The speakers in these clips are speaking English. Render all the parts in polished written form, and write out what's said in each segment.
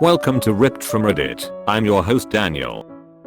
Welcome to Ripped from Reddit. I'm your host Daniel.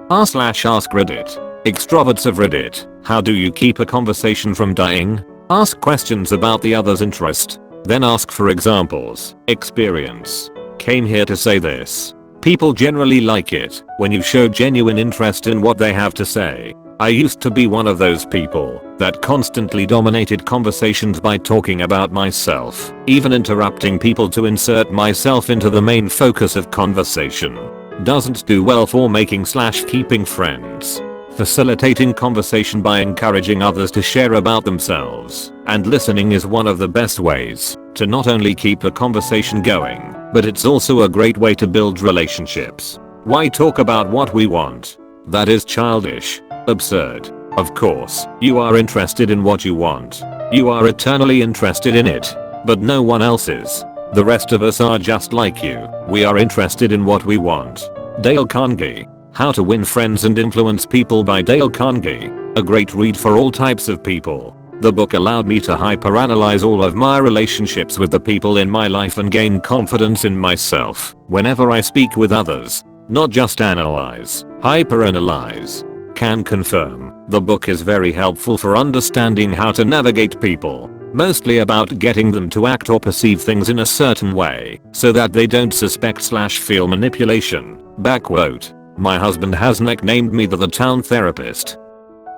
r/AskReddit. Extroverts of Reddit, how do you keep a conversation from dying? Ask questions about the other's interest. Then ask for examples. Experience. Came here to say this. People generally like it when you show genuine interest in what they have to say. I used to be one of those people that constantly dominated conversations by talking about myself, even interrupting people to insert myself into the main focus of conversation. Doesn't do well for making/keeping friends. Facilitating conversation by encouraging others to share about themselves and listening is one of the best ways to not only keep a conversation going, but it's also a great way to build relationships. Why talk about what we want? That is childish. Absurd. Of course, you are interested in what you want. You are eternally interested in it. But no one else is. The rest of us are just like you. We are interested in what we want. Dale Carnegie. How to Win Friends and Influence People by Dale Carnegie. A great read for all types of people. The book allowed me to hyperanalyze all of my relationships with the people in my life and gain confidence in myself whenever I speak with others. Not just analyze, hyperanalyze. Can confirm, the book is very helpful for understanding how to navigate people, mostly about getting them to act or perceive things in a certain way so that they don't suspect/feel manipulation. Backquote. My husband has nicknamed me the town therapist.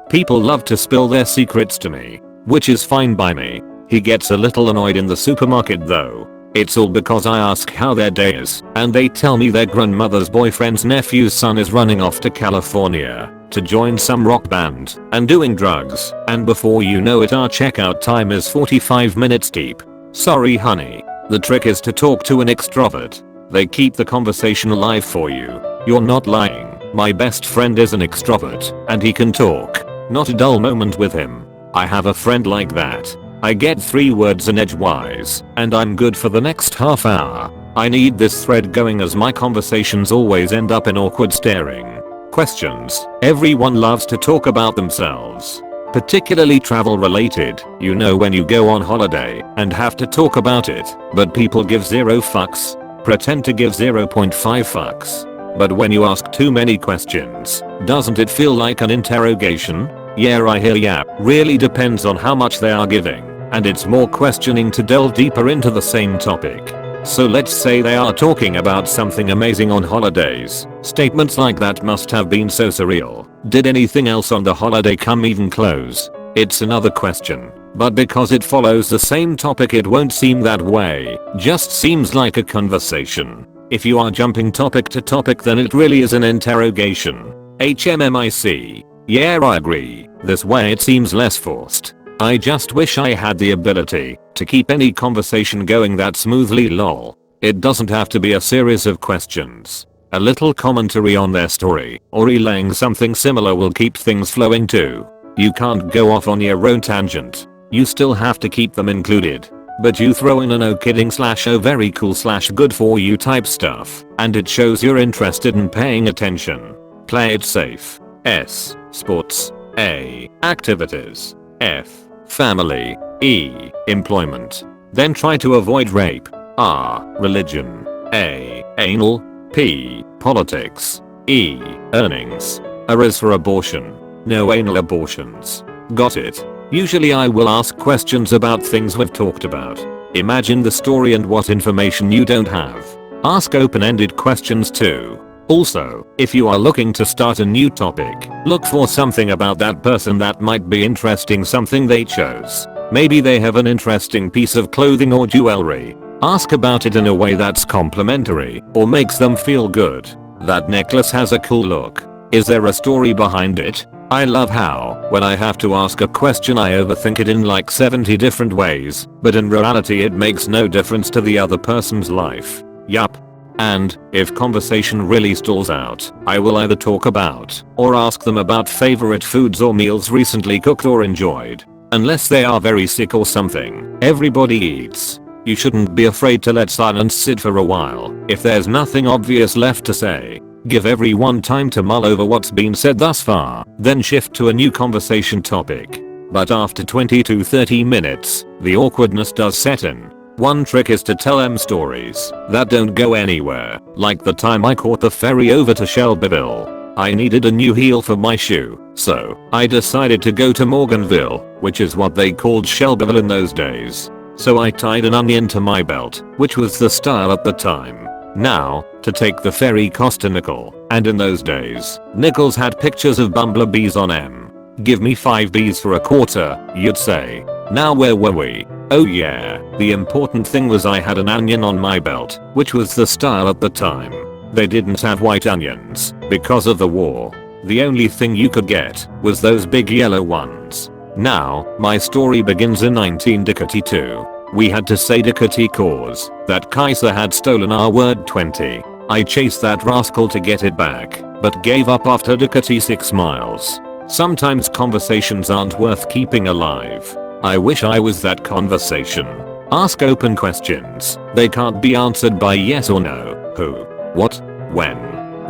People love to spill their secrets to me, which is fine by me. He gets a little annoyed in the supermarket though. It's all because I ask how their day is, and they tell me their grandmother's boyfriend's nephew's son is running off to California to join some rock band and doing drugs, and before you know it our checkout time is 45 minutes deep. Sorry honey. The trick is to talk to an extrovert. They keep the conversation alive for you. You're not lying. My best friend is an extrovert, and he can talk. Not a dull moment with him. I have a friend like that. I get 3 words in edgewise, and I'm good for the next half hour. I need this thread going as my conversations always end up in awkward staring. Questions. Everyone loves to talk about themselves. Particularly travel related, you know when you go on holiday and have to talk about it, but people give 0 fucks. Pretend to give 0.5 fucks. But when you ask too many questions, doesn't it feel like an interrogation? Yeah, I hear ya. Really depends on how much they are giving, and it's more questioning to delve deeper into the same topic. So let's say they are talking about something amazing on holidays. Statements like that must have been so surreal. Did anything else on the holiday come even close? It's another question, but because it follows the same topic it won't seem that way. Just seems like a conversation. If you are jumping topic to topic then it really is an interrogation. HMMIC. Yeah, I agree. This way it seems less forced. I just wish I had the ability to keep any conversation going that smoothly lol. It doesn't have to be a series of questions. A little commentary on their story or relaying something similar will keep things flowing too. You can't go off on your own tangent. You still have to keep them included. But you throw in a no kidding/oh very cool/good for you type stuff and it shows you're interested in paying attention. Play it safe. S. Sports. A. Activities. F. Family. E. Employment. Then try to avoid rape. R. Religion. A. Anal. P. Politics. E. Earnings. R is for abortion. No anal abortions. Got it? Usually I will ask questions about things we've talked about. Imagine the story and what information you don't have. Ask open-ended questions too. Also, if you are looking to start a new topic, look for something about that person that might be interesting, something they chose. Maybe they have an interesting piece of clothing or jewelry. Ask about it in a way that's complimentary or makes them feel good. That necklace has a cool look. Is there a story behind it? I love how, when I have to ask a question I overthink it in like 70 different ways, but in reality it makes no difference to the other person's life. Yup. And, if conversation really stalls out, I will either talk about or ask them about favorite foods or meals recently cooked or enjoyed. Unless they are very sick or something. Everybody eats. You shouldn't be afraid to let silence sit for a while. If there's nothing obvious left to say, give everyone time to mull over what's been said thus far, then shift to a new conversation topic. But after 20 to 30 minutes, the awkwardness does set in. One trick is to tell them stories that don't go anywhere, like the time I caught the ferry over to Shelbyville. I needed a new heel for my shoe, so I decided to go to Morganville, which is what they called Shelbyville in those days. So I tied an onion to my belt, which was the style at the time. Now, to take the ferry cost a nickel, and in those days, nickels had pictures of bumblebees on them. Give me 5 bees for a quarter, you'd say. Now where were we? Oh yeah, the important thing was I had an onion on my belt, which was the style at the time. They didn't have white onions, because of the war. The only thing you could get was those big yellow ones. Now, my story begins in 1942. We had to say Dickaty cause that Kaiser had stolen our word 20. I chased that rascal to get it back, but gave up after Dickaty 6 miles. Sometimes conversations aren't worth keeping alive. I wish I was that conversation. Ask open questions. They can't be answered by yes or no. Who? What? When?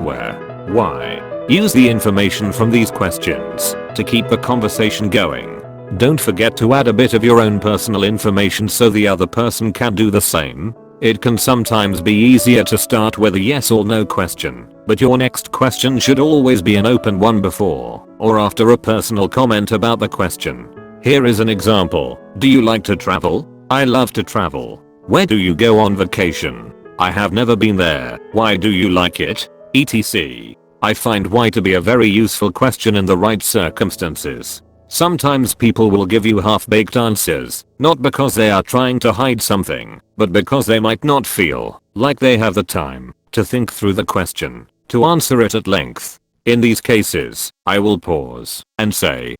Where? Why? Use the information from these questions to keep the conversation going. Don't forget to add a bit of your own personal information so the other person can do the same. It can sometimes be easier to start with a yes or no question, but your next question should always be an open one before or after a personal comment about the question. Here is an example. Do you like to travel? I love to travel. Where do you go on vacation? I have never been there. Why do you like it? etc. I find why to be a very useful question in the right circumstances. Sometimes people will give you half-baked answers, not because they are trying to hide something, but because they might not feel like they have the time to think through the question, to answer it at length. In these cases, I will pause and say,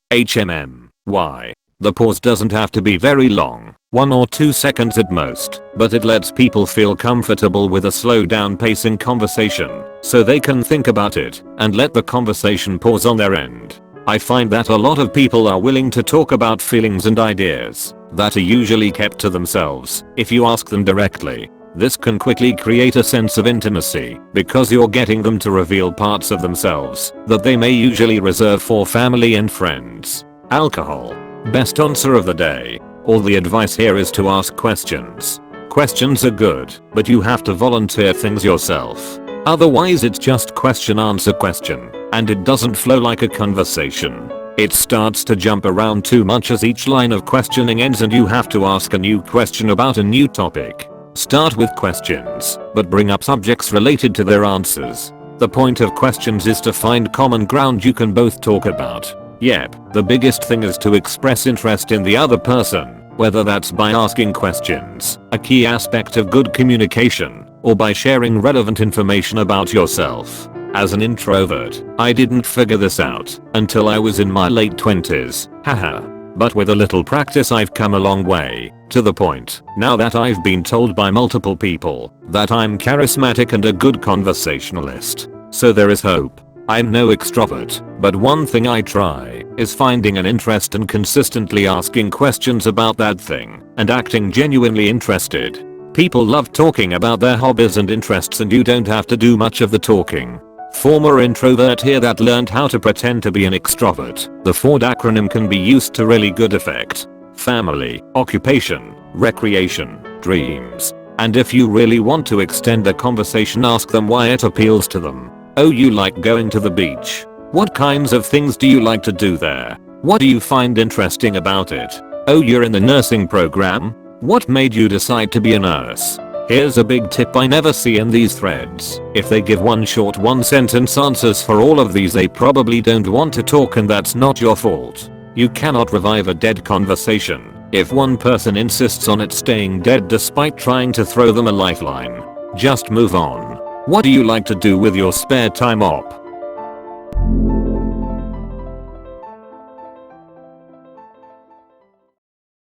why? The pause doesn't have to be very long, 1 or 2 seconds at most, but it lets people feel comfortable with a slow down pacing conversation, so they can think about it and let the conversation pause on their end. I find that a lot of people are willing to talk about feelings and ideas that are usually kept to themselves if you ask them directly. This can quickly create a sense of intimacy because you're getting them to reveal parts of themselves that they may usually reserve for family and friends. Alcohol. Best answer of the day. All the advice here is to ask questions. Questions are good, but you have to volunteer things yourself. Otherwise it's just question answer question, and it doesn't flow like a conversation. It starts to jump around too much as each line of questioning ends and you have to ask a new question about a new topic. Start with questions, but bring up subjects related to their answers. The point of questions is to find common ground you can both talk about. Yep, the biggest thing is to express interest in the other person, whether that's by asking questions, a key aspect of good communication, or by sharing relevant information about yourself. As an introvert, I didn't figure this out until I was in my late 20s, haha. But with a little practice I've come a long way, to the point now that I've been told by multiple people that I'm charismatic and a good conversationalist. So there is hope. I'm no extrovert, but one thing I try is finding an interest and consistently asking questions about that thing and acting genuinely interested. People love talking about their hobbies and interests and you don't have to do much of the talking. Former introvert here that learned how to pretend to be an extrovert. The FORD acronym can be used to really good effect. Family, occupation, recreation, dreams. And if you really want to extend the conversation, ask them why it appeals to them. Oh, you like going to the beach. What kinds of things do you like to do there? What do you find interesting about it? Oh, you're in the nursing program? What made you decide to be a nurse? Here's a big tip I never see in these threads. If they give one short 1-sentence answers for all of these, they probably don't want to talk, and that's not your fault. You cannot revive a dead conversation if one person insists on it staying dead despite trying to throw them a lifeline. Just move on. What do you like to do with your spare time, op?